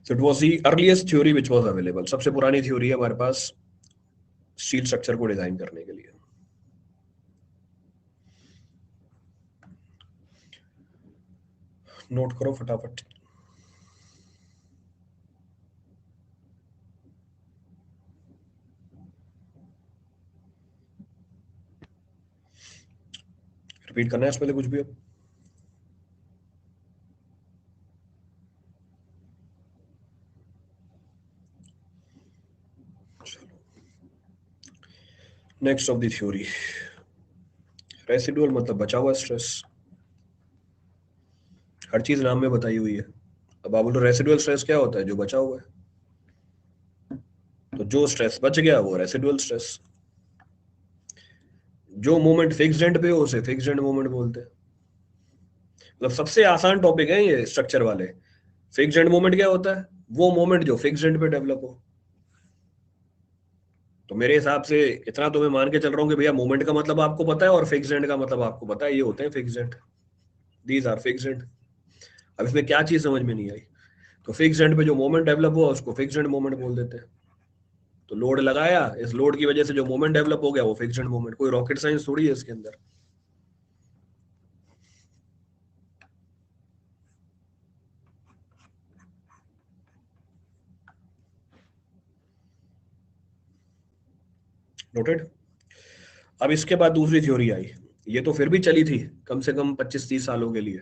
So it was the earliest theory which was available. सबसे पुरानी theory है हमारे पास स्टील स्ट्रक्चर को डिजाइन करने के लिए. नोट करो फटाफट. रिपीट करना है इसमें कुछ भी. अब next of the theory, residual मतलब बचा हुआ स्ट्रेस. हर चीज नाम में बताई हुई है. अब आप बोलो रेसिडुअल स्ट्रेस क्या होता है? जो बचा हुआ है. तो जो स्ट्रेस बच गया वो रेसिडुअल स्ट्रेस. जो मोमेंट फिक्स्ड एंड पे हो उसे फिक्स्ड एंड मोमेंट बोलते हैं. मतलब सबसे आसान टॉपिक है ये स्ट्रक्चर वाले. फिक्स्ड एंड मोमेंट क्या होता है? वो मोमेंट जो फिक्स्ड एंड पे डेवलप हो. तो मेरे हिसाब से इतना तो मैं मान के चल रहा हूँ कि भैया मोमेंट का मतलब आपको पता है और फिक्स्ड एंड का मतलब आपको पता है. ये होते हैं fixed end. These are fixed end. अब इसमें क्या चीज समझ में नहीं आई? तो फिक्स्ड एंड पे जो मोमेंट डेवलप हुआ उसको फिक्स्ड एंड मोमेंट बोल देते हैं. तो लोड लगाया, इस लोड की वजह से जो मोमेंट डेवलप हो गया वो फिक्स्ड एंड मोमेंट. कोई रॉकेट साइंस थोड़ी है इसके अंदर. नोटेड. अब इसके बाद दूसरी थ्योरी आई. ये तो फिर भी चली थी कम से कम 25-30 सालों के लिए.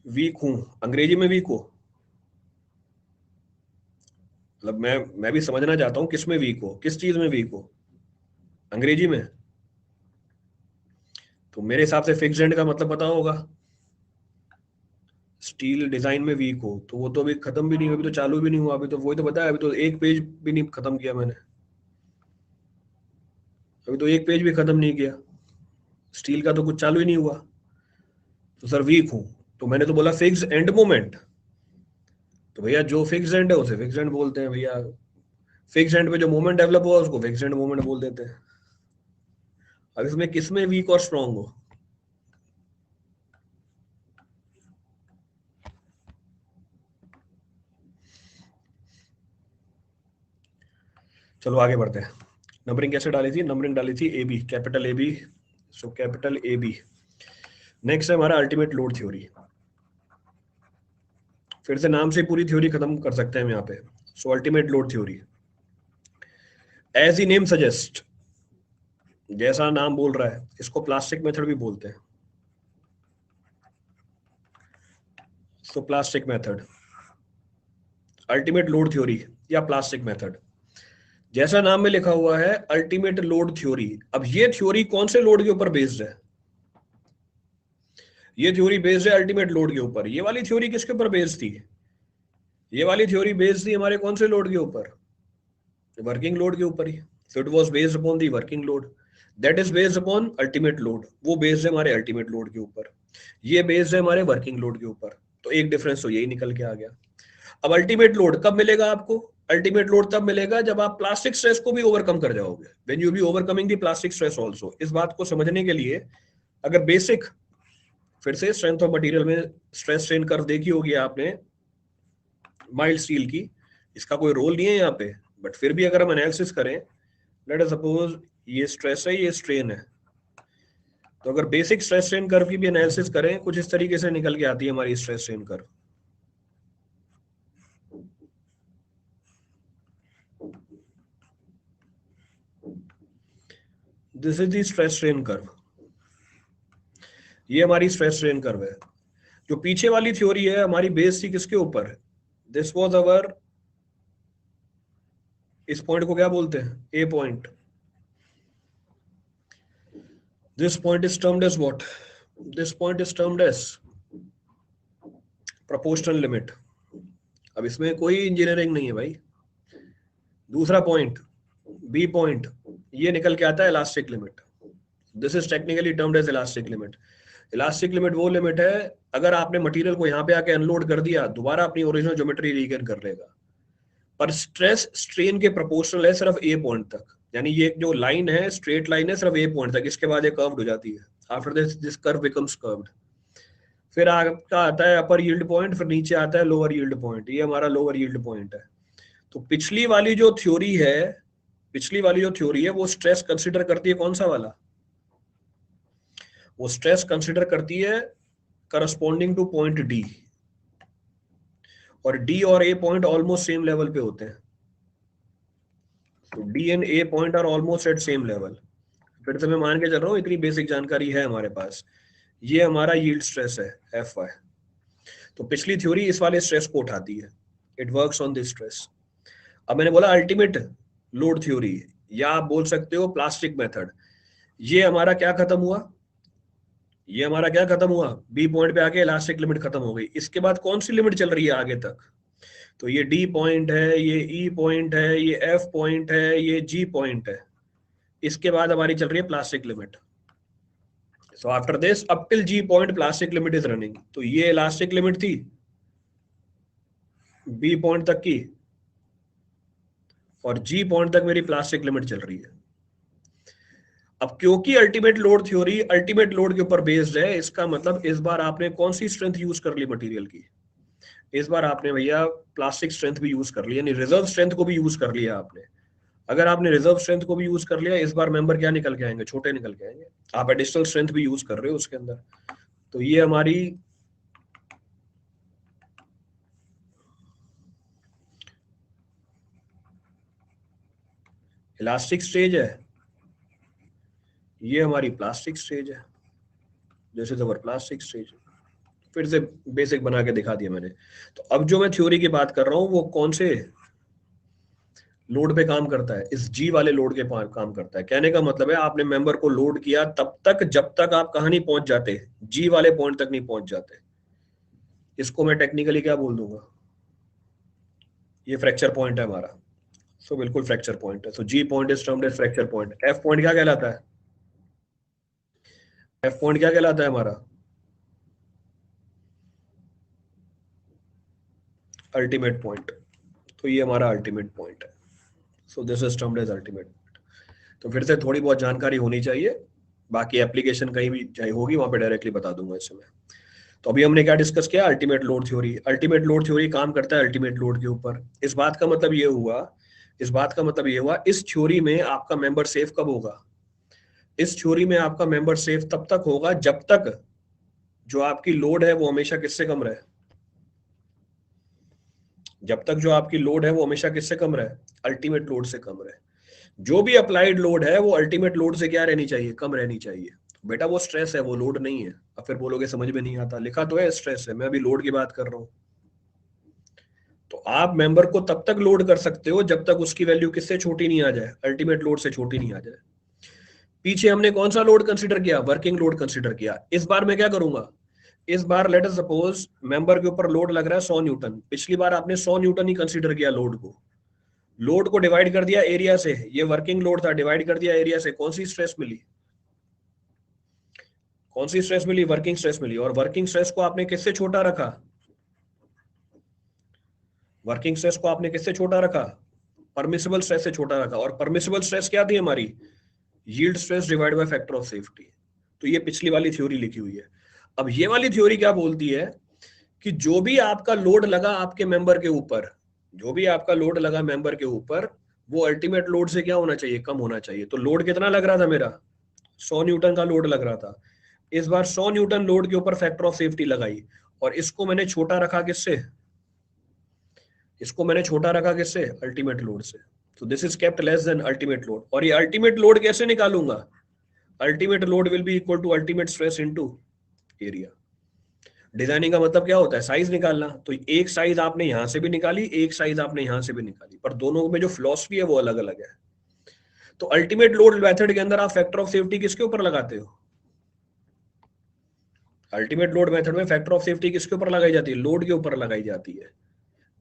वीक हूं, अंग्रेजी में वीक हो. मतलब मैं भी समझना चाहता हूं किस में वीक हो, किस चीज में वीक हो. अंग्रेजी में. तो मेरे हिसाब से फिक्स्ड एंड का मतलब पता होगा. स्टील डिजाइन में वीक हो तो वो तो अभी खत्म भी नहीं, अभी तो चालू भी नहीं हुआ. अभी तो वही तो बताया, अभी तो एक पेज भी नहीं खत्म किया मैंने. अभी तो एक पेज भी खत्म नहीं किया. स्टील का तो कुछ चालू ही नहीं हुआ. तो सर वीक हूं तो मैंने तो बोला फिक्स्ड एंड मोमेंट. तो भैया जो फिक्स्ड एंड है उसे फिक्स्ड एंड बोलते हैं भैया. फिक्स्ड एंड पे जो मोमेंट डेवलप हुआ उसको फिक्स्ड एंड मोमेंट बोल देते हैं. अब इसमें किसमें वीक और स्ट्रांग हो? चलो आगे बढ़ते हैं. नंबरिंग कैसे डाली थी? नंबरिंग डाली थी A B, capital A B. So capital A B. Next है हमारा अल्टीमेट लोड थ्योरी. फिर से नाम से पूरी थ्योरी खत्म कर सकते हैं हम यहाँ पे. So ultimate load theory. As the name suggest, जैसा नाम बोल रहा है, इसको प्लास्टिक मेथड भी बोलते हैं. सो plastic method, ultimate load theory या प्लास्टिक मेथड. जैसा नाम में लिखा हुआ है अल्टीमेट लोड थ्योरी. अब ये थ्योरी कौन से लोड के ऊपर बेस्ड है? ये थ्योरी बेस्ड है अल्टीमेट लोड के ऊपर. ये वाली थ्योरी किसके ऊपर बेस्ड थी? ये वाली थ्योरी बेस्ड थी हमारे कौन से लोड के ऊपर? वर्किंग लोड के ऊपर ही. So it was based upon the working load. That is based upon ultimate load. वो बेस्ड है हमारे अल्टीमेट लोड के ऊपर. ये बेस्ड है हमारे वर्किंग लोड के ऊपर. तो एक डिफरेंस तो यही निकल के आ गया. अब अल्टीमेट लोड कब मिलेगा आपको? अल्टीमेट लोड तब मिलेगा जब आप प्लास्टिक स्ट्रेस को भी ओवरकम कर जाओगे. When you be overcoming the plastic stress also. इस बात को समझने के लिए अगर बेसिक फिर से स्ट्रेंथ ऑफ मटेरियल में स्ट्रेस स्ट्रेन कर्व देखी होगी आपने माइल्ड स्टील की. इसका कोई रोल नहीं है यहाँ पे, बट फिर भी अगर हम एनालिसिस करें, लेट अस सपोज ये स्ट्रेस है, ये स्ट्रेन है. तो अगर बेसिक स्ट्रेस स्ट्रेन कर्व की भी एनालिसिस करें, कुछ इस तरीके से निकल के आती है हमारी stress strain curve. This is the stress strain curve. ये हमारी स्ट्रेस स्ट्रेन कर्व है. जो पीछे वाली थ्योरी है हमारी बेस थी किसके ऊपर? दिस वाज अवर, इस पॉइंट को क्या बोलते हैं? A point. This point is termed as what? This point is termed as proportional limit. अब इसमें कोई इंजीनियरिंग नहीं है भाई. दूसरा पॉइंट बी पॉइंट, ये निकल के आता है elastic limit. This is technically termed as elastic limit. Elastic limit वो लिमिट है अगर आपने मटेरियल को यहाँ पे आके अनलोड कर दिया, दोबारा अपनी ओरिजिनल ज्योमेट्री रीगेन कर लेगा. पर स्ट्रेस स्ट्रेन के प्रोपोर्शनल है सिर्फ ए पॉइंट तक. यानी ये जो लाइन है स्ट्रेट लाइन है सिर्फ ए पॉइंट तक. इसके बाद ये कर्व्ड हो जाती है. After this curve becomes curved. फिर आपका आता है अपर यील्ड पॉइंट, फिर नीचे आता है लोअर यील्ड पॉइंट। ये हमारा लोअर यील्ड पॉइंट है। तो पिछली वाली जो थ्योरी है वो स्ट्रेस कंसिडर करती है कौन सा वाला? वो स्ट्रेस कंसिडर करती है करस्पॉन्डिंग टू पॉइंट डी, और डी और A point almost same level पे होते हैं। तो D and A point are almost at same level. फिर से मैं मान के चल रहा हूँ, इतनी बेसिक जानकारी है हमारे पास। ये हमारा यील्ड स्ट्रेस है एफ वाई। तो पिछली थ्योरी इस वाले स्ट्रेस को उठाती है, it works on this stress. अब मैंने बोला अल्टीमेट लोड थ्योरी, या आप बोल सकते हो प्लास्टिक मेथड। ये हमारा क्या खत्म हुआ? ये हमारा क्या खत्म हुआ? बी पॉइंट पे आके इलास्टिक लिमिट खत्म हो गई। इसके बाद कौन सी लिमिट चल रही है आगे तक? तो ये डी पॉइंट है, ये ई पॉइंट है, ये एफ पॉइंट है, ये जी पॉइंट है। इसके बाद हमारी चल रही है plastic limit. So after this up till ji point plastic limit is running. तो ये इलास्टिक लिमिट थी बी पॉइंट तक की, और जी पॉइंट तक मेरी प्लास्टिक लिमिट चल रही है। अब क्योंकि ultimate load theory ultimate load के ऊपर बेस्ड है, इसका मतलब इस बार आपने कौन सी स्ट्रेंथ यूज कर ली मटेरियल की? इस बार आपने भैया प्लास्टिक स्ट्रेंथ भी यूज कर लिया, यानी रिजर्व स्ट्रेंथ को भी यूज कर लिया आपने। अगर आपने रिजर्व स्ट्रेंथ को भी यूज कर लिया, इस बार मेंबर क्या निकल के आएंगे? छोटे निकल के आएंगे। आप एडिशनल स्ट्रेंथ भी यूज कर रहे हो उसके अंदर। तो ये हमारी इलास्टिक स्टेज है, ये हमारी प्लास्टिक स्टेज है, जैसे जबर प्लास्टिक स्टेज। फिर से बेसिक बना के दिखा दिया मैंने। तो अब जो मैं थ्योरी की बात कर रहा हूं वो कौन से लोड पे काम करता है? इस जी वाले लोड के काम करता है। कहने का मतलब है आपने मेंबर को लोड किया तब तक जब तक आप कहां नहीं पहुंच जाते, जी वाले पॉइंट तक नहीं पहुंच जाते। इसको मैं टेक्निकली क्या बोल दूंगा? ये फ्रैक्चर पॉइंट है हमारा। सो बिल्कुल फ्रैक्चर पॉइंट है। So G point is termed as fracture point. F point क्या कहलाता है? एफ पॉइंट क्या कहलाता है हमारा? Ultimate point. तो ये हमारा अल्टीमेट पॉइंट है। So this is termed as ultimate. तो फिर से थोड़ी बहुत जानकारी होनी चाहिए, बाकी एप्लीकेशन कहीं भी चाहे होगी वहां पे डायरेक्टली बता दूंगा इस समय। तो अभी हमने क्या डिस्कस किया? Ultimate load theory. Ultimate load theory काम करता है अल्टीमेट लोड के ऊपर। इस बात का मतलब ये हुआ इस थ्योरी में आपका मेंबर सेफ कब होगा? इस थ्योरी में आपका मेंबर सेफ तब तक होगा जब तक जो आपकी लोड है वो हमेशा किससे कम रहे? जब तक जो आपकी लोड है वो हमेशा किससे कम रहे? अल्टीमेट लोड से कम रहे। जो भी अप्लाइड लोड है वो अल्टीमेट लोड से क्या रहनी चाहिए? कम रहनी चाहिए। बेटा वो स्ट्रेस है, वो लोड नहीं है। अब फिर बोलोगे समझ में नहीं आता, लिखा तो है स्ट्रेस है, मैं अभी लोड की बात कर रहा हूं। तो आप मेंबर को तब तक लोड कर सकते हो जब तक उसकी वैल्यू किससे छोटी नहीं आ जाए? अल्टीमेट लोड से छोटी नहीं आ जाए। पीछे हमने कौन सा लोड कंसीडर किया? वर्किंग लोड कंसीडर किया। इस बार मैं क्या करूंगा? इस बार लेट अस सपोज मेंबर के ऊपर लोड लग रहा है 100 न्यूटन। पिछली बार आपने 100 न्यूटन ही कंसीडर किया लोड को। लोड को डिवाइड कर दिया एरिया से, ये वर्किंग लोड था, डिवाइड कर दिया एरिया से, कौन सी स्ट्रेस मिली? कौन सी स्ट्रेस मिली? वर्किंग स्ट्रेस मिली। और वर्किंग स्ट्रेस को आपने किससे छोटा रखा? वर्किंग स्ट्रेस को आपने किससे छोटा रखा? परमिसिबल स्ट्रेस से छोटा रखा। और परमिसिबल स्ट्रेस क्या थी हमारी? Yield stress divide by factor of safety. तो ये पिछली वाली थ्योरी लिखी हुई है। अब ये वाली थ्योरी क्या बोलती है कि जो भी आपका लोड लगा आपके मेंबर के ऊपर, जो भी आपका लोड लगा मेंबर के ऊपर, वो अल्टीमेट लोड से क्या होना चाहिए? कम होना चाहिए। तो लोड कितना लग रहा था मेरा? 100 न्यूटन का लोड लग रहा था। इस बार 100 न्यूटन लोड के ऊपर फैक्टर ऑफ सेफ्टी लगाई, और इसको मैंने छोटा रखा किससे? इसको मैंने छोटा रखा किससे? अल्टीमेट लोड से। तो this is kept less than ultimate load. और ये अल्टीमेट लोड कैसे निकालूंगा? Ultimate load will be equal to ultimate stress into area. Designing का मतलब क्या होता है? साइज निकालना। तो एक साइज आपने यहां से भी निकाली, एक साइज आपने यहां से भी निकाली, पर दोनों में जो फिलॉसफी है वो अलग अलग है। तो अल्टीमेट लोड मेथड के अंदर आप फैक्टर ऑफ सेफ्टी किसके ऊपर लगाते हो? अल्टीमेट लोड मेथड में फैक्टर ऑफ सेफ्टी किसके ऊपर लगाई जाती है? लोड के ऊपर लगाई जाती है।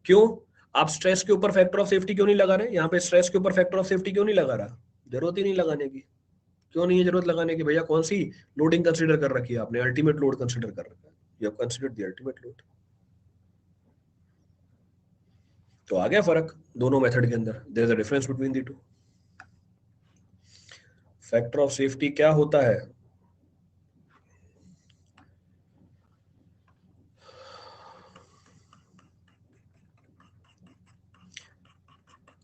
क्यों? आप स्ट्रेस के ऊपर फैक्टर ऑफ सेफ्टी क्यों नहीं लगा रहे? यहाँ पे स्ट्रेस के ऊपर फैक्टर ऑफ सेफ्टी क्यों नहीं लगा रहा? जरूरत ही नहीं लगाने की। क्यों नहीं है जरूरत लगाने की? भैया कौन सी लोडिंग कंसीडर कर रखी है आपने? अल्टीमेट लोड कंसीडर कर रखा है। You have considered the ultimate load. तो आ गया फर्क दोनों मेथड के अंदर। There is a difference between the two. Factor of safety क्या होता है?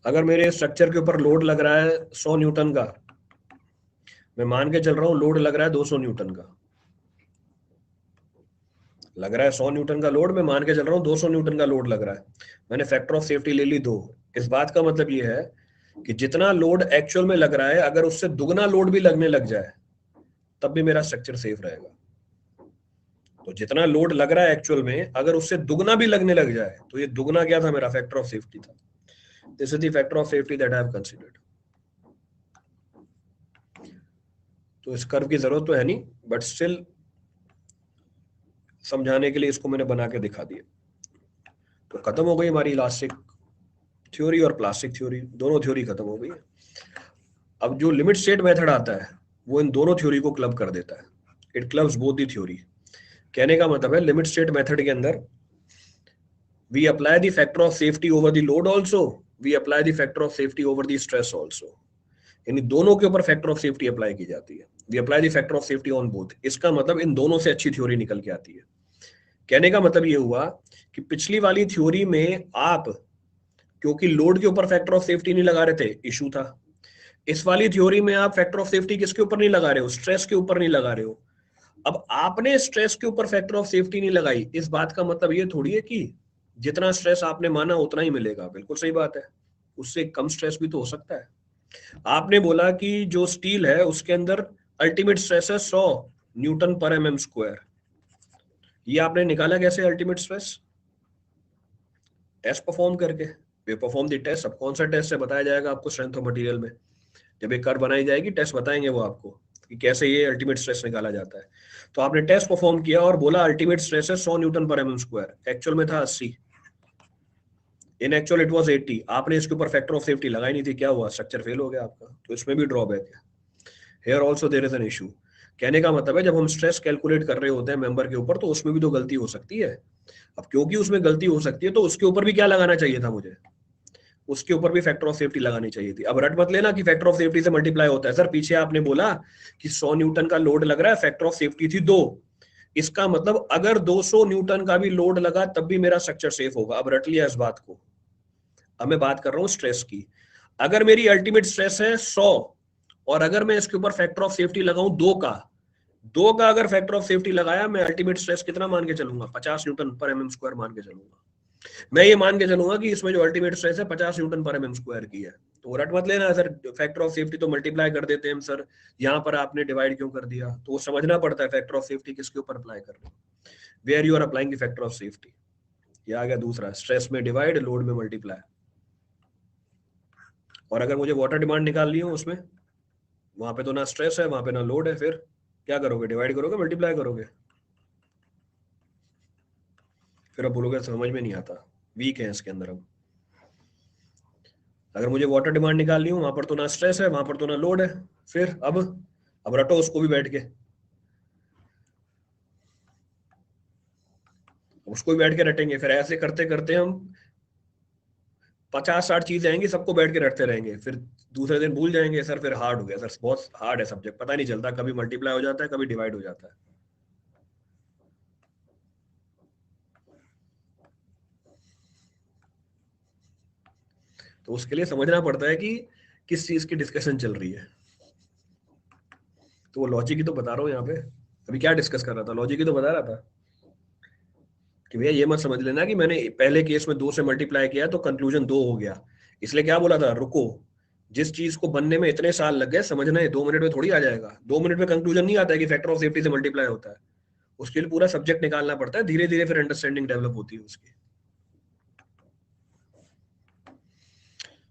अगर मेरे स्ट्रक्चर के ऊपर लोड लग रहा है 100 न्यूटन का, मैं मान के चल रहा हूं लोड लग रहा है 200 न्यूटन का, लग रहा है 100 न्यूटन का लोड, मैं मान के चल रहा हूँ 200 न्यूटन का लोड लग रहा है, मैंने फैक्टर ऑफ सेफ्टी ले ली 2। इस बात का मतलब ये है कि जितना लोड एक्चुअल में लग रहा है, अगर उससे दुगना लोड भी लगने लग जाए तब भी मेरा स्ट्रक्चर सेफ रहेगा। तो जितना लोड लग रहा है एक्चुअल में, अगर उससे दुगना भी लगने लग जाए, तो ये दुगना क्या था, मेरा फैक्टर ऑफ सेफ्टी था। This is the factor of safety that I have considered. तो इस कर्व की जरूरत तो है नहीं, बट स्टिल समझाने के लिए इसको मैंने बना के दिखा दिया। तो खत्म हो गई हमारी इलास्टिक थ्योरी और प्लास्टिक थ्योरी, दोनों थ्योरी खत्म हो गई। अब जो लिमिट स्टेट मेथड आता है वो इन दोनों थ्योरी को क्लब कर देता है। It clubs both the theory. कहने का मतलब है लिमिट स्टेट मेथड के अंदर we apply the factor of safety over the load also, we apply the factor of safety over the stress also. यानी दोनों के ऊपर फैक्टर ऑफ सेफ्टी अप्लाई की जाती है। We apply the factor of safety on both. इसका मतलब इन दोनों से अच्छी थ्योरी निकल के आती है। कहने का मतलब ये हुआ कि पिछली वाली थ्योरी में आप क्योंकि लोड के ऊपर फैक्टर ऑफ सेफ्टी नहीं लगा रहे थे, इशू था। इस वाली थ्योरी में आप फैक्टर ऑफ सेफ्टी किसके ऊपर नहीं लगा रहे हो, स्ट्रेस के ऊपर नहीं लगा रहे हो। अब आपने स्ट्रेस के ऊपर फैक्टर ऑफ सेफ्टी नहीं लगाई, इस बात का मतलब ये थोड़ी है कि जितना स्ट्रेस आपने माना उतना ही मिलेगा। बिल्कुल सही बात है, उससे कम स्ट्रेस भी तो हो सकता है। आपने बोला कि जो स्टील है उसके अंदर अल्टीमेट स्ट्रेस है 100 न्यूटन पर एमएम स्क्वायर। ये आपने निकाला कैसे अल्टीमेट स्ट्रेस? टेस्ट परफॉर्म करके। वे परफॉर्म द टेस्ट। अब कौन सा टेस्ट है बताया जाएगा आपको स्ट्रेंथ ऑफ मटेरियल में। जब एक कर्व बनाई जाएगी टेस्ट बताएंगे वो आपको कि कैसे ये अल्टीमेट स्ट्रेस निकाला जाता है। तो आपने टेस्ट परफॉर्म किया और बोला अल्टीमेट स्ट्रेस है 100 न्यूटन पर एमएम स्क्वायर, एक्चुअल में था 80, इन एक्चुअल इट वाज 80। आपने इसके ऊपर फैक्टर ऑफ सेफ्टी लगाई नहीं थी, क्या हुआ, स्ट्रक्चर फेल हो गया आपका। तो इसमें भी ड्रॉबैक है। Here also there is an issue. कहने का मतलब है जब हम स्ट्रेस कैलकुलेट कर रहे होते हैं मेंबर के ऊपर, तो उसमें भी तो गलती हो सकती है। अब क्योंकि उसमें गलती हो सकती है तो उसके ऊपर भी क्या लगाना चाहिए था मुझे, उसके ऊपर भी फैक्टर ऑफ सेफ्टी लगानी चाहिए थी। अब रट मत लेना कि फैक्टर ऑफ सेफ्टी से मल्टीप्लाई होता है। सर पीछे आपने बोला कि 100 न्यूटन का लोड लग रहा है, फैक्टर ऑफ सेफ्टी थी 2। इसका मतलब अगर 200 न्यूटन का भी लोड लगा तब भी मेरा स्ट्रक्चर सेफ होगा। अब रट लिया इस बात को। अब मैं बात कर रहा हूं स्ट्रेस की। अगर मेरी अल्टीमेट स्ट्रेस है 100 और अगर मैं इसके ऊपर फैक्टर ऑफ सेफ्टी लगाऊं 2 का अगर फैक्टर ऑफ सेफ्टी लगाया, मैं अल्टीमेट स्ट्रेस कितना मान के चलूंगा, 50 न्यूटन पर एमएम स्क्वायर मान के चलूंगा। मैं ये मान के चलूंगा कि इसमें जो अल्टीमेट स्ट्रेस है 50 न्यूटन पर एमएम स्क्वायर की है। तो रट मत लेना सर फैक्टर ऑफ सेफ्टी तो मल्टीप्लाई कर देते हैं हम सर, यहाँ पर आपने डिवाइड क्यों कर दिया। तो वो समझना पड़ता है फैक्टर ऑफ सेफ्टी किसके ऊपर अप्लाई कर रहे हो, where you are applying the factor of safety. ये आ गया दूसरा, स्ट्रेस में डिवाइड, लोड में मल्टीप्लाई। और अगर मुझे वाटर डिमांड निकालनी हो उसमें, वहां पे तो ना स्ट्रेस है वहां पे ना लोड है, फिर क्या करोगे, डिवाइड करोगे मल्टीप्लाई करोगे। फिर अब बोलोगे समझ में नहीं आता, वीक है इसके अंदर हम। अगर मुझे वाटर डिमांड निकालनी हो वहां पर तो ना स्ट्रेस है वहां पर तो ना लोड है, फिर अब रटो उसको भी बैठ के, उसको भी बैठ के रटेंगे। फिर ऐसे करते करते हम 50-60 चीजें आएंगी, सबको बैठ के रटते रहेंगे। फिर दूसरे दिन भूल जाएंगे सर, फिर हार्ड हो गया सर, बहुत हार्ड है सब्जेक्ट, पता नहीं चलता कभी मल्टीप्लाई हो जाता है कभी डिवाइड हो जाता है। तो उसके लिए समझना पड़ता है कि किस चीज की डिस्कशन चल रही है। तो वो लॉजिक ही तो बता रहा हूँ यहाँ पे। अभी क्या डिस्कस कर रहा था, लॉजिक ही तो बता रहा था कि भैया ये मत समझ लेना कि मैंने पहले केस में 2 से मल्टीप्लाई किया तो कंक्लूजन 2 हो गया। इसलिए क्या बोला था, रुको, जिस चीज को बनने में इतने साल लग गए, समझना है 2 मिनट में थोड़ी आ जाएगा। 2 मिनट में कंक्लूजन नहीं आता है कि फैक्टर ऑफ सेफ्टी से मल्टीप्लाई होता है। उसके लिए पूरा सब्जेक्ट निकालना पड़ता है, धीरे धीरे फिर अंडरस्टैंडिंग डेवलप होती है उसकी।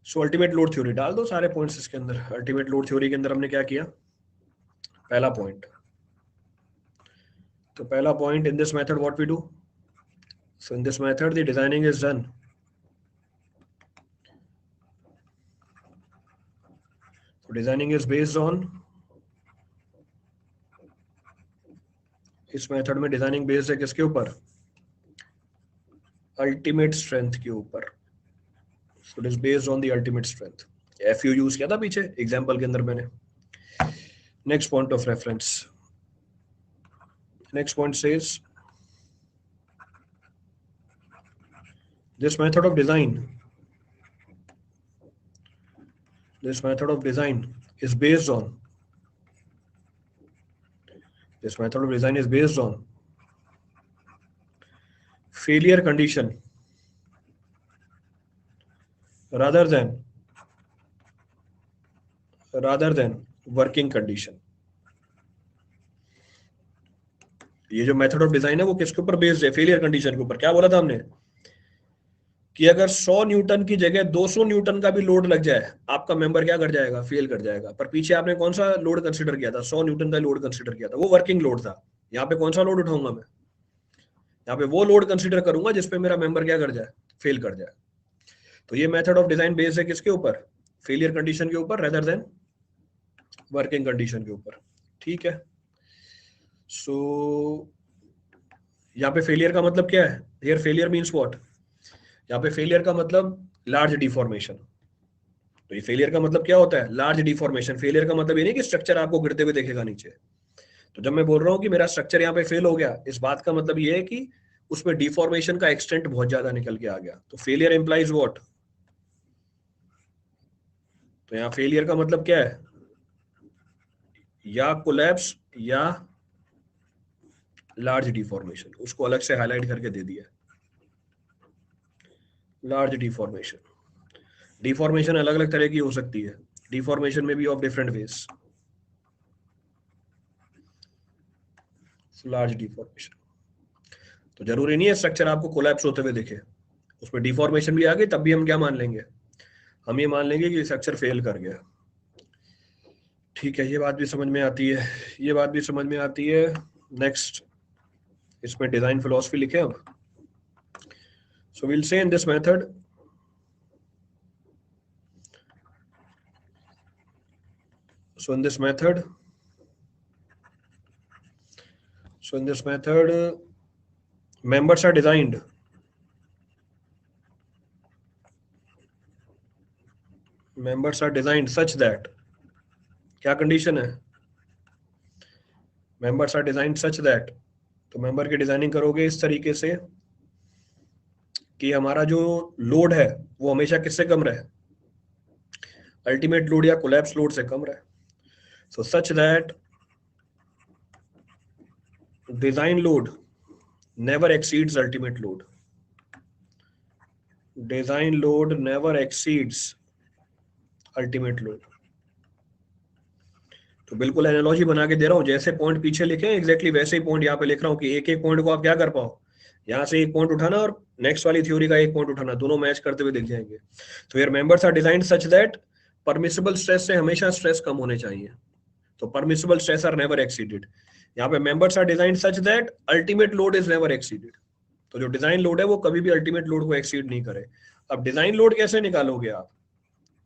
सो अल्टीमेट लोड थ्योरी डाल दो सारे पॉइंट्स इसके अंदर। अल्टीमेट लोड थ्योरी के अंदर हमने क्या किया, पहला पॉइंट, तो पहला point, in this method what we do, so in this method the designing is done, so designing is based on, इस मेथड में डिजाइनिंग बेस्ड है किसके ऊपर, अल्टीमेट स्ट्रेंथ के ऊपर। so it is based on the ultimate strength। FU use किया था पीछे एग्जांपल के अंदर मैंने। Next point of reference, next point says this method of design This method of design is based on failure condition rather than working condition. ये जो method of design है वो किसके ऊपर बेस्ड है? फेलियर कंडीशन के ऊपर. क्या बोला था हमने कि अगर 100 न्यूटन की जगह 200 न्यूटन का भी लोड लग जाए, आपका मेंबर क्या कर जाएगा? फेल कर जाएगा. पर पीछे आपने कौन सा लोड कंसीडर किया था? 100 न्यूटन का लोड कंसीडर किया था, वो वर्किंग लोड था. यहाँ पे कौन सा लोड उठाऊंगा मैं? यहाँ पे वो लोड कंसीडर करूंगा जिसपे मेरा मेंबर क्या कर जाए? फेल कर जाए. तो ये मेथड ऑफ डिजाइन बेस्ड है किसके ऊपर? फेलियर कंडीशन के ऊपर रेदर देन वर्किंग कंडीशन के ऊपर. ठीक है. सो यहाँ पे फेलियर का मतलब क्या है? Here failure means what? यहाँ पे फेलियर का मतलब लार्ज डिफॉर्मेशन. तो ये फेलियर का मतलब क्या होता है? Large deformation. फेलियर का मतलब ये नहीं कि स्ट्रक्चर आपको गिरते हुए देखेगा नीचे. तो जब मैं बोल रहा हूँ कि मेरा स्ट्रक्चर यहाँ पे फेल हो गया, इस बात का मतलब ये है कि उसमें डिफॉर्मेशन का एक्सटेंट बहुत ज्यादा निकल के आ गया. तो फेलियर इंप्लाइज व्हाट? तो यहाँ फेलियर का मतलब क्या है? या कोलैप्स या लार्ज डिफॉर्मेशन. उसको अलग से हाईलाइट करके दे दिया. Large deformation. डिफॉर्मेशन अलग अलग तरह की हो सकती है. डिफॉर्मेशन में भी of different ways. Large deformation. तो जरूरी नहीं है स्ट्रक्चर आपको कोलैप्स होते हुए दिखे. उसमें डिफॉर्मेशन भी आ गई तब भी हम क्या मान लेंगे? हम ये मान लेंगे कि स्ट्रक्चर फेल कर गया. ठीक है, ये बात भी समझ में आती है. ये बात भी समझ में आती है. नेक्स्ट इसमें डिजाइन फिलॉसफी लिखे अब. So will say in this method members are designed such that, क्या कंडीशन है? members are designed such that. तो मेंबर की डिजाइनिंग करोगे इस तरीके से कि हमारा जो लोड है वो हमेशा किससे कम रहे? अल्टीमेट लोड या कोलैप्स लोड से कम रहे. So such that design load never exceeds ultimate load. Design load never exceeds ultimate load. तो बिल्कुल एनालॉजी बना के दे रहा हूं. जैसे पॉइंट पीछे लिखे हैं एग्जैक्टली वैसे ही पॉइंट यहाँ पे लिख रहा हूँ कि एक एक पॉइंट को आप क्या कर पाओ. यहाँ से एक पॉइंट उठाना और नेक्स्ट वाली थ्योरी का एक पॉइंट उठाना, दोनों मैच करते हुए दिख जाएंगे. तो यार members are designed such that permissible stress से हमेशा स्ट्रेस कम होने चाहिए. तो permissible stress are never exceeded. यहाँ पे members are designed such that ultimate load is never exceeded. तो जो डिजाइन लोड है वो कभी भी अल्टीमेट लोड को एक्सीड नहीं करे. अब डिजाइन लोड कैसे निकालोगे आप?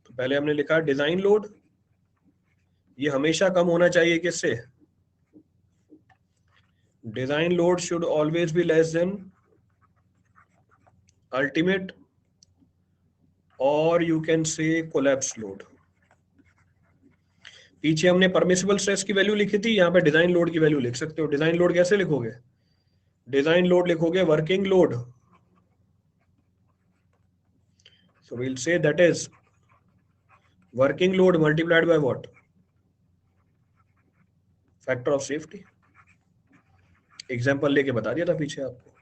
तो पहले हमने लिखा डिजाइन लोड, ये हमेशा कम होना चाहिए किससे? Design load should always be less than ultimate और you can say collapse load. पीछे हमने परमिसिबल स्ट्रेस की वैल्यू लिखी थी, यहाँ पे डिजाइन लोड की वैल्यू लिख सकते हो. डिजाइन लोड कैसे लिखोगे? डिजाइन लोड लिखोगे working load. So we'll say that is working load multiplied by what? Factor of safety. Example लेके बता दिया था पीछे आपको.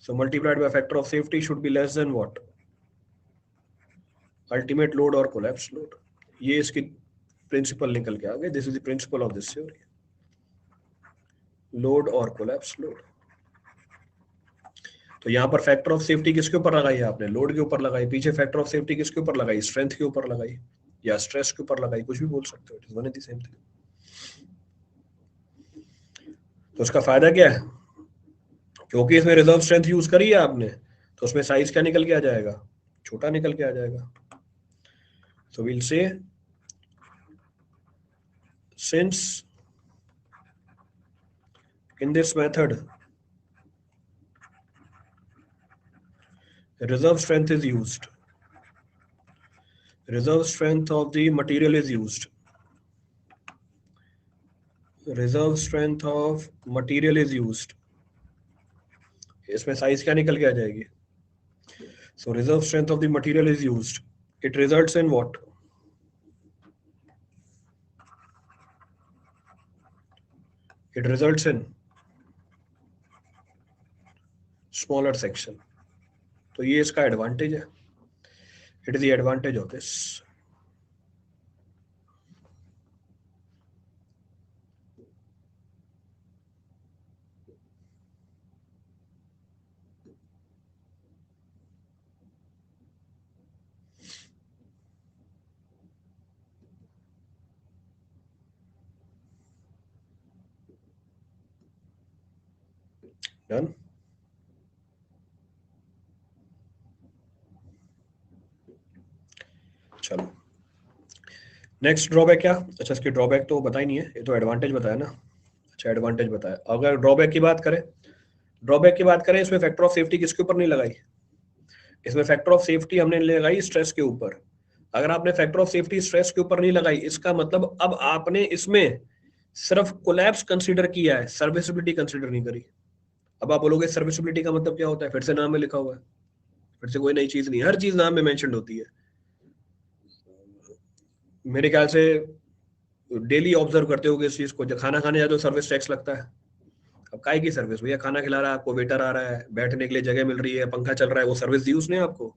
So multiplied by factor of safety should be less than what? Ultimate load or collapse load. ये इसकी principal निकल के आ गए. This is the principle of this theory. Load or collapse load. तो यहाँ पर फैक्टर ऑफ सेफ्टी किसके ऊपर लगाई है आपने? लोड के ऊपर लगाई. पीछे फैक्टर ऑफ सेफ्टी किसके ऊपर लगाई? स्ट्रेंथ के ऊपर लगाई या स्ट्रेस के ऊपर लगाई, कुछ भी बोल सकते हो. It is one and the same thing. तो उसका फायदा क्या है? क्योंकि इसमें रिजर्व स्ट्रेंथ यूज करी है आपने, तो उसमें साइज क्या निकल के आ जाएगा? छोटा निकल के आ जाएगा. So will say since in this method reserve strength is used. Reserve strength of the material is used. Reserve strength of material is used. इसमें साइज क्या निकल के आ जाएगी? So reserve strength of the material is used. It results in what? It results in smaller section. तो ये इसका advantage है, it is the advantage of this. Done. चलो नेक्स्ट ड्रॉबैक क्या? अच्छा इसकी ड्रॉबैक तो बताई नहीं है, ये तो एडवांटेज बताया ना। अच्छा एडवांटेज बताया, अगर ड्रॉबैक की बात करें, ड्रॉबैक की बात करें, इसमें फैक्टर ऑफ सेफ्टी किसके ऊपर नहीं लगाई? इसमें फैक्टर ऑफ सेफ्टी हमने लगाई स्ट्रेस के ऊपर। अगर आपने फैक्टर ऑफ सेफ्टी स्ट्रेस के ऊपर नहीं लगाई, इसका मतलब अब आपने इसमें सिर्फ कोलैप्स कंसीडर किया है, सर्विसिबिलिटी कंसीडर नहीं करी। अब आप बोलोगे सर्विसिबिलिटी का मतलब क्या होता है? फिर से नाम में लिखा हुआ है, फिर से कोई नई चीज नहीं, हर चीज नाम में मेंशन होती है। मेरे ख्याल से डेली ऑब्जर्व करते हो इस चीज को, जब खाना खाने जाते हो सर्विस टैक्स लगता है। अब काय की सर्विस? भैया खाना खिला रहा है आपको, वेटर आ रहा है, बैठने के लिए जगह मिल रही है, पंखा चल रहा है, वो सर्विस दी उसने आपको,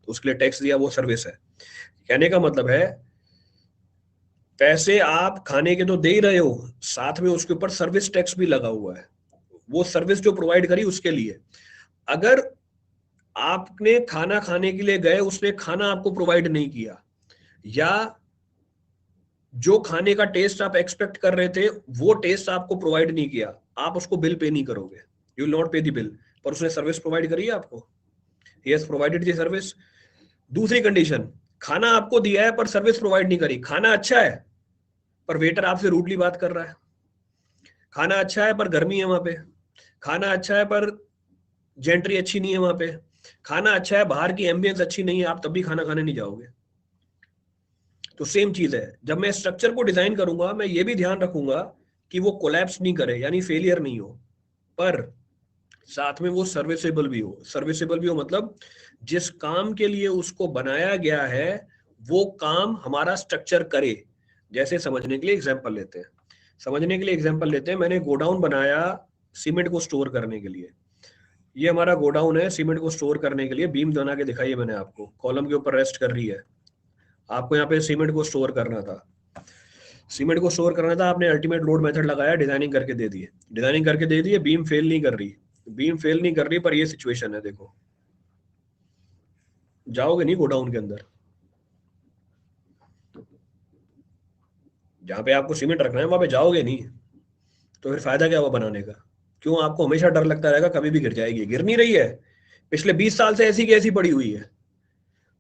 तो उसके लिए टैक्स दिया, वो सर्विस है। कहने का मतलब है पैसे आप खाने के तो दे ही रहे हो, साथ में उसके ऊपर सर्विस टैक्स भी लगा हुआ है, वो सर्विस जो प्रोवाइड करी उसके लिए। अगर आपने खाना खाने के लिए गए, उसने खाना आपको प्रोवाइड नहीं किया, या जो खाने का टेस्ट आप एक्सपेक्ट कर रहे थे वो टेस्ट आपको प्रोवाइड नहीं किया, आप उसको बिल पे नहीं करोगे, यू विल नॉट पे द बिल। पर उसने सर्विस प्रोवाइड करी है आपको, he has provided the service. दूसरी कंडीशन, खाना आपको दिया है पर सर्विस प्रोवाइड नहीं करी। खाना अच्छा है पर वेटर आपसे रूडली बात कर रहा है, खाना अच्छा है पर गर्मी है वहां पे, खाना अच्छा है पर जेंट्री अच्छी नहीं है वहां पे, खाना अच्छा है बाहर की एम्बियंस अच्छी नहीं है, आप तब भी खाना खाने नहीं जाओगे। तो सेम चीज है, जब मैं स्ट्रक्चर को डिजाइन करूंगा मैं ये भी ध्यान रखूंगा कि वो कोलैप्स नहीं करे, यानी फेलियर नहीं हो, पर साथ में वो सर्विसेबल भी हो। सर्विसेबल भी हो मतलब जिस काम के लिए उसको बनाया गया है वो काम हमारा स्ट्रक्चर करे। जैसे समझने के लिए एग्जांपल लेते हैं, समझने के लिए एग्जांपल लेते हैं, मैंने गोडाउन बनाया सीमेंट को स्टोर करने के लिए। ये हमारा गोडाउन है सीमेंट को स्टोर करने के लिए, बीम बना के दिखाई है मैंने आपको, कॉलम के ऊपर रेस्ट कर रही है। आपको यहाँ पे सीमेंट को स्टोर करना था, सीमेंट को स्टोर करना था, आपने अल्टीमेट लोड मेथड लगाया, डिजाइनिंग करके दे दिए, डिजाइनिंग करके दे दिए, बीम फेल नहीं कर रही, बीम फेल नहीं कर रही, पर ये सिचुएशन है देखो, जाओगे नहीं गोडाउन के अंदर, जहां पे आपको सीमेंट रखना है वहां पे जाओगे नहीं, तो फिर फायदा क्या हुआ बनाने का? क्यों? आपको हमेशा डर लगता रहेगा कभी भी गिर जाएगी, गिर नहीं रही है, पिछले 20 साल से ऐसी की ऐसी पड़ी हुई है,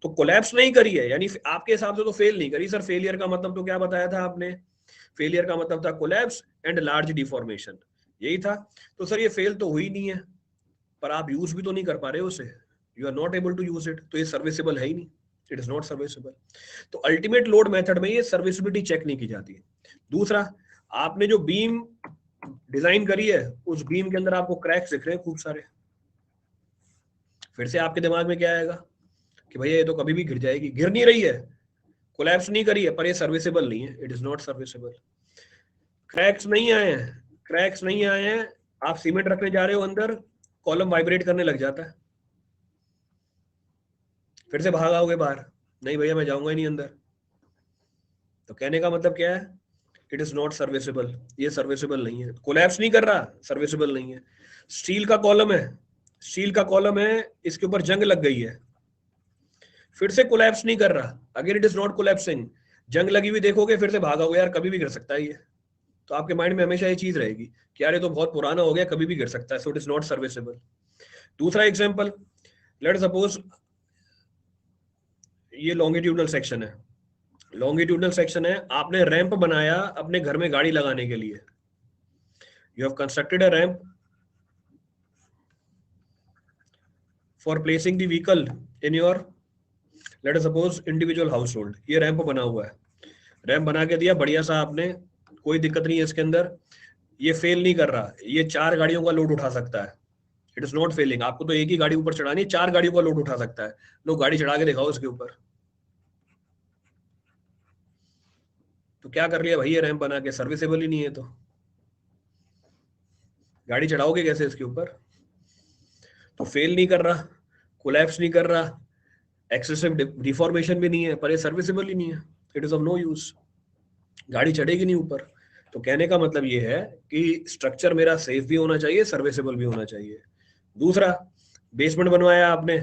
तो कोलैप्स नहीं करी है, यानी आपके हिसाब से तो फेल नहीं करी। सर फेलियर का मतलब तो क्या बताया था आपने? फेलियर का मतलब था कोलैप्स एंड लार्ज डिफॉर्मेशन, यही था। तो सर ये फेल तो हुई नहीं है, पर आप यूज भी तो नहीं कर पा रहे हो उसे, you are not able to use it, तो ये सर्विसेबल है ही नहीं, इट इज नॉट सर्विसेबल। तो अल्टीमेट लोड मेथड में ये सर्विसिबिलिटी चेक नहीं की जाती है। दूसरा, आपने जो बीम डिजाइन करी है उस बीम के अंदर आपको क्रैक्स दिख रहे हैं खूब सारे, फिर से आपके दिमाग में क्या आएगा कि भैया ये तो कभी भी गिर जाएगी, गिर नहीं रही है, कोलैप्स नहीं करी है, पर ये सर्विसेबल नहीं है, it is not serviceable. Cracks नहीं आए हैं, क्रैक्स नहीं आए हैं, आप सीमेंट रखने जा रहे हो अंदर, कॉलम वाइब्रेट करने लग जाता है, फिर से भाग आओगे बाहर, नहीं भैया मैं जाऊंगा ही नहीं अंदर। तो कहने का मतलब क्या है? इट इज नॉट सर्विसेबल, ये सर्विसेबल नहीं है, कोलैप्स नहीं कर रहा, सर्विसेबल नहीं है। स्टील का कॉलम है, स्टील का कॉलम है, इसके ऊपर जंग लग गई है, फिर से कोलैप्स नहीं कर रहा, again it is not collapsing. जंग लगी हुई देखोगे फिर से भागोगे, यार कभी भी गिर सकता है ये, तो आपके माइंड में हमेशा ये चीज रहेगी कि यार ये तो बहुत पुराना हो गया, कभी भी गिर सकता है, so it is not serviceable. दूसरा एग्जांपल, लेट सपोज ये लॉन्गिट्यूडनल सेक्शन है, लॉन्गिट्यूडनल सेक्शन है, आपने रैंप बनाया अपने घर में गाड़ी लगाने के लिए, you have constructed a ramp for placing the vehicle in your let us suppose individual house hold. ये रैंप बना हुआ है, रैंप बना के दिया बढ़िया सा आपने, कोई दिक्कत नहीं है इसके अंदर, ये फेल नहीं कर रहा, ये 4 गाड़ियों का लोड उठा सकता है, इट इज नॉट फेलिंग। आपको तो एक ही गाड़ी ऊपर चढ़ानी है, 4 गाड़ियों का लोड उठा सकता है, लो गाड़ी चढ़ा के दिखाओ उसके ऊपर। तो क्या कर लिया भाई, ये रैंप बना के सर्विसेबल ही नहीं है, तो गाड़ी चढ़ाओगे कैसे इसके ऊपर? तो फेल नहीं कर रहा, कोलैप्स नहीं कर रहा, एक्सेसिव डिफॉर्मेशन भी नहीं है, पर ये सर्विसेबल ही नहीं है, it is of no use, गाड़ी चढ़ेगी नहीं ऊपर। तो कहने का मतलब ये है कि स्ट्रक्चर मेरा सेफ भी होना चाहिए, सर्विसेबल भी होना चाहिए। दूसरा, बेसमेंट बनवाया आपने,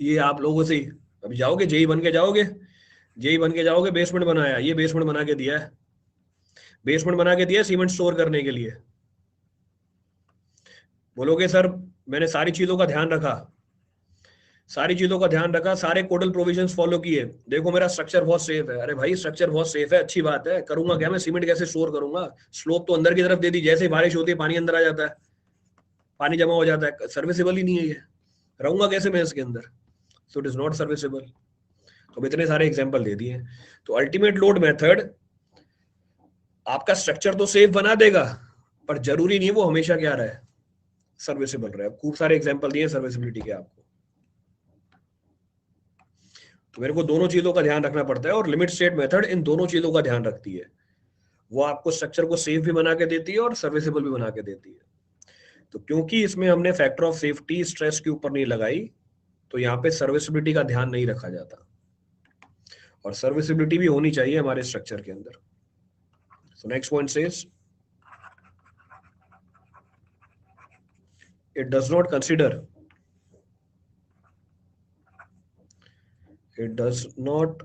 ये आप लोगों से ही अभी जाओगे, जेई बन के जाओगे, जेई बन के जाओगे, बेसमेंट बनाया, ये बेसमेंट बना के दिया है, बेसमेंट बना के दिया है सीमेंट स्टोर करने के लिए। बोलोगे सर मैंने सारी चीजों का ध्यान रखा, सारी चीजों का ध्यान रखा, सारे कोडल प्रोविजंस फॉलो किए, देखो मेरा स्ट्रक्चर बहुत सेफ है। अरे भाई स्ट्रक्चर बहुत सेफ है, अच्छी बात है, करूंगा क्या मैं, सीमेंट कैसे स्टोर करूंगा? स्लोप तो अंदर की तरफ दे दी, जैसे ही बारिश होती है पानी अंदर आ जाता है, पानी जमा हो जाता है, सर्विसेबल ही नहीं है ये, रहूंगा कैसे मैं इसके अंदर? So it is not serviceable. तो इतने सारे एग्जांपल दे दिए। तो अल्टीमेट लोड मेथड आपका स्ट्रक्चर तो सेफ बना देगा, पर जरूरी नहीं है वो हमेशा क्या रहे, सर्विसेबल रहे। खूब सारे एग्जांपल दिए सर्विसिबिलिटी के आपको। तो मेरे को दोनों चीजों का ध्यान रखना पड़ता है, और लिमिट स्टेट मेथड इन दोनों चीजों का ध्यान रखती है। वो आपको स्ट्रक्चर को सेफ भी बना के देती है और सर्विसेबल भी बना के देती है। तो क्योंकि इसमें हमने फैक्टर ऑफ सेफ्टी स्ट्रेस के ऊपर नहीं लगाई, तो यहाँ पे सर्विसिबिलिटी का ध्यान नहीं रखा जाता, और सर्विसिबिलिटी भी होनी चाहिए हमारे स्ट्रक्चर के अंदर। So next point says it does not consider it does not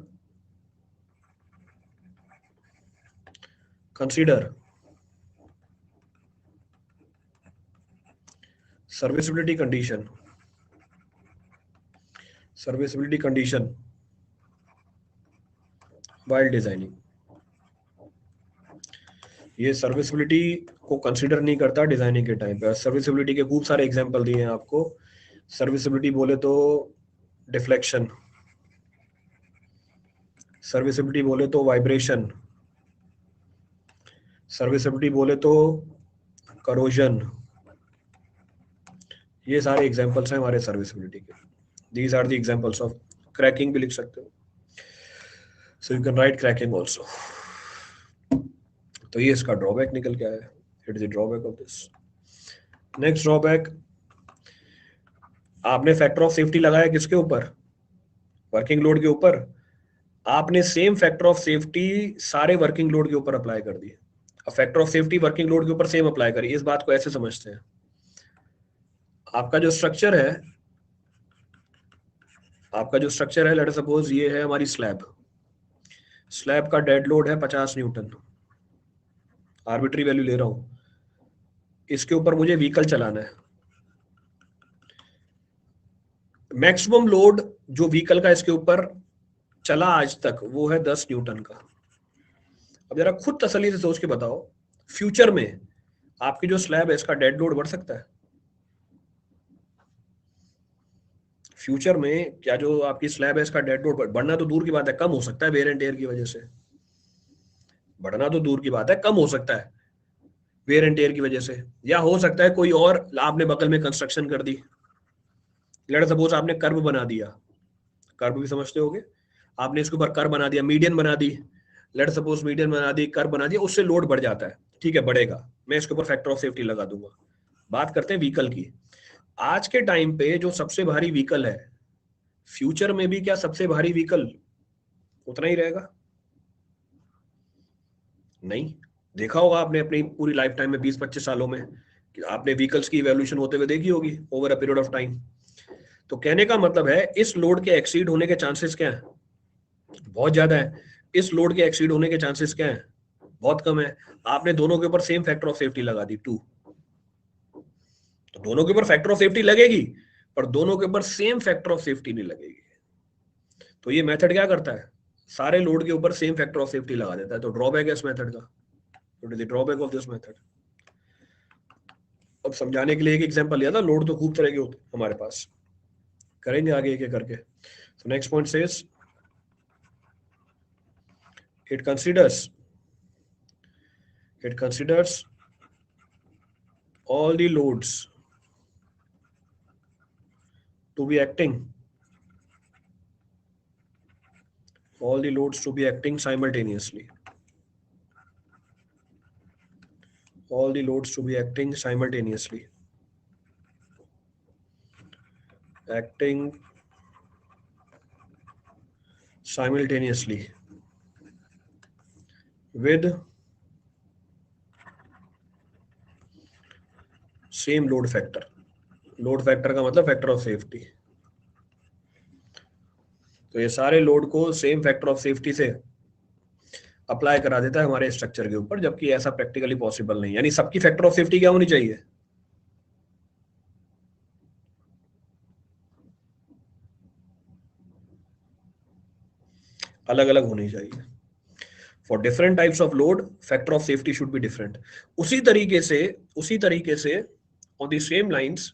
consider serviceability condition while designing। ये सर्विसिबिलिटी को कंसीडर नहीं करता डिजाइनिंग के टाइम पे। सर्विसिबिलिटी के खूब सारे एग्जांपल दिए हैं आपको। सर्विसिबिलिटी बोले तो डिफ्लेक्शन, सर्विसिबिलिटी बोले तो वाइब्रेशन, सर्विसिबिलिटी बोले तो करोजन, ये सारे एग्जांपल्स हैं हमारे सर्विसिबिलिटी के। These are the examples of cracking भी लिख सकते हो, so you can write cracking also. तो ये इसका ड्रॉबैक निकल के आया, it is the drawback of this. Next drawback, आपने फैक्टर ऑफ सेफ्टी लगाया किसके ऊपर? वर्किंग लोड के ऊपर। आपने सेम फैक्टर ऑफ सेफ्टी सारे वर्किंग लोड के ऊपर अप्लाई कर दी। अब factor of safety working load के ऊपर सेम अप्लाई करिए। इस बात को ऐसे समझते हैं, आपका जो स्ट्रक्चर है, लेट अस सपोज ये है हमारी स्लैब, स्लैब का डेड लोड है 50 न्यूटन, आर्बिट्री वैल्यू ले रहा हूं, इसके ऊपर मुझे व्हीकल चलाना है। मैक्सिमम लोड जो व्हीकल का इसके ऊपर चला आज तक वो है 10 न्यूटन का। अब जरा खुद तसल्ली से सोच के बताओ, फ्यूचर में आपकी जो स्लैब है इसका डेड लोड बढ़ सकता है? फ्यूचर में क्या जो आपकी स्लैब है इसका डेड लोड बढ़ना तो दूर की बात है, कम हो सकता है वेयर एंड टेयर की वजह से। बढ़ना तो दूर की बात है, कम हो सकता है वेयर एंड टेयर की वजह से। या हो सकता है कोई और, आपने बगल में कंस्ट्रक्शन कर दी, लेट सपोज आपने कर्व बना दिया, कर्व भी समझते होगे, आपने इसके ऊपर कर्व बना दिया, मीडियन बना दी, लेट सपोज मीडियन बना दी, कर्व बना दिया, उससे लोड बढ़ जाता है, ठीक है बढ़ेगा, मैं इसके ऊपर फैक्टर ऑफ सेफ्टी लगा दूंगा। बात करते हैं व्हीकल की। आज के टाइम पे जो सबसे भारी व्हीकल है, फ्यूचर में भी क्या सबसे भारी व्हीकल उतना ही रहेगा? नहीं। देखा होगा आपने अपनी पूरी लाइफ टाइम में, 20-25 सालों में, कि आपने व्हीकल्स की इवोल्यूशन होते हुए देखी होगी over a period of time. तो कहने का मतलब है इस लोड के एक्सीड होने के चांसेस क्या है? बहुत ज्यादा है। इस लोड के एक्सीड होने के चांसेस क्या है? बहुत कम है। आपने दोनों के ऊपर सेम फैक्टर ऑफ सेफ्टी लगा दी 2, तो दोनों के ऊपर फैक्टर ऑफ सेफ्टी लगेगी, पर दोनों के ऊपर सेम फैक्टर ऑफ सेफ्टी नहीं लगेगी। तो ये मेथड क्या करता है, सारे लोड के ऊपर सेम फैक्टर ऑफ सेफ्टी लगा देता है। तो ड्रॉबैक है इस मेथड का, it is the drawback of this method. अब समझाने के लिए एक एग्जांपल लिया था, लोड तो खूब तरह के होते हमारे पास, करेंगे आगे एक एक करके। तो next point says it considers all the loads to be acting simultaneously, all the loads to be acting simultaneously. Acting simultaneously with same load factor. Load factor का मतलब फैक्टर ऑफ सेफ्टी. तो ये सारे लोड को same factor of safety से apply करा देता है हमारे स्ट्रक्चर के ऊपर, जबकि ऐसा प्रैक्टिकली पॉसिबल नहीं. यानी सबकी फैक्टर ऑफ सेफ्टी क्या होनी चाहिए? अलग अलग होनी चाहिए. For different types of load factor of safety should be different. उसी तरीके से ऑन द सेम लाइंस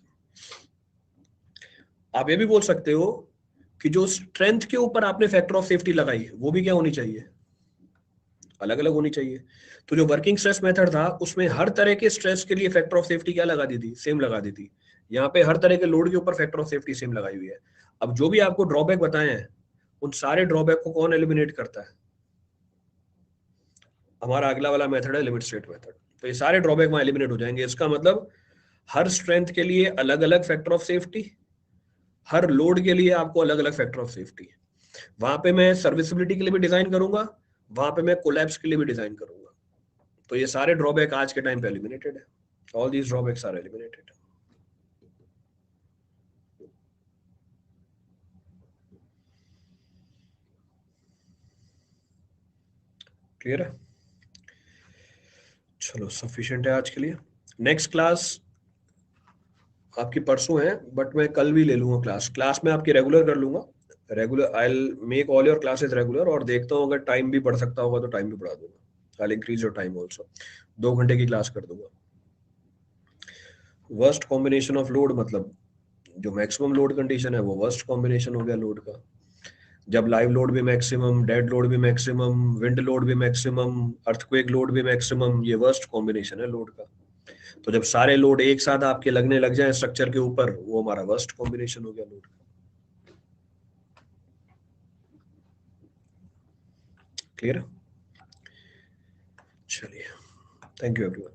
आप ये भी बोल सकते हो कि जो स्ट्रेंथ के ऊपर आपने फैक्टर ऑफ सेफ्टी लगाई वो भी क्या होनी चाहिए? अलग अलग होनी चाहिए. तो जो वर्किंग स्ट्रेस मेथड था उसमें हर तरह के स्ट्रेस के लिए फैक्टर ऑफ सेफ्टी क्या लगा दी थी? सेम लगा दी थी. यहाँ पे हर तरह के लोड के ऊपर फैक्टर ऑफ सेफ्टी सेम लगाई हुई है. अब जो भी आपको ड्रॉबैक बताए हैं उन सारे ड्रॉबैक को कौन एलिमिनेट करता है? हमारा अगला वाला मेथड है लिमिट स्टेट मेथड. तो ये सारे ड्रॉबैक वहां एलिमिनेट हो जाएंगे. इसका मतलब हर स्ट्रेंथ के लिए अलग अलग factor of safety, her load के लिए आपको अलग अलग फैक्टर ऑफ सेफ्टी. वहां पे मैं सर्विसिबिलिटी के लिए भी डिजाइन करूंगा, वहां पे मैं कोलैप्स के लिए भी डिजाइन करूंगा. तो ये सारे ड्रॉबैक आज के टाइम पे एलिमिनेटेड है. All these drawbacks are eliminated. Clear है? चलो सफिशिएंट है आज के लिए. नेक्स्ट क्लास आपकी परसों है, बट मैं कल भी ले लूंगा क्लास में आपकी रेगुलर कर लूंगा. Regular I will make all your classes regular. और देखता हूँ अगर टाइम भी बढ़ सकता होगा तो टाइम भी बढ़ा दूंगा. I will increase your time also. 2 घंटे की क्लास कर दूंगा. वर्स्ट कॉम्बिनेशन ऑफ लोड मतलब जो मैक्सिमम लोड कंडीशन है वो वर्स्ट कॉम्बिनेशन हो गया लोड का. जब लाइव लोड भी मैक्सिमम, डेड लोड भी मैक्सिमम, विंड लोड भी मैक्सिमम, अर्थक्वेक लोड भी मैक्सिमम, ये वर्स्ट कॉम्बिनेशन है लोड का. तो जब सारे लोड एक साथ आपके लगने लग जाए स्ट्रक्चर के ऊपर, वो हमारा वर्स्ट कॉम्बिनेशन हो गया लोड का. क्लियर? चलिए, थैंक यू एवरीवन.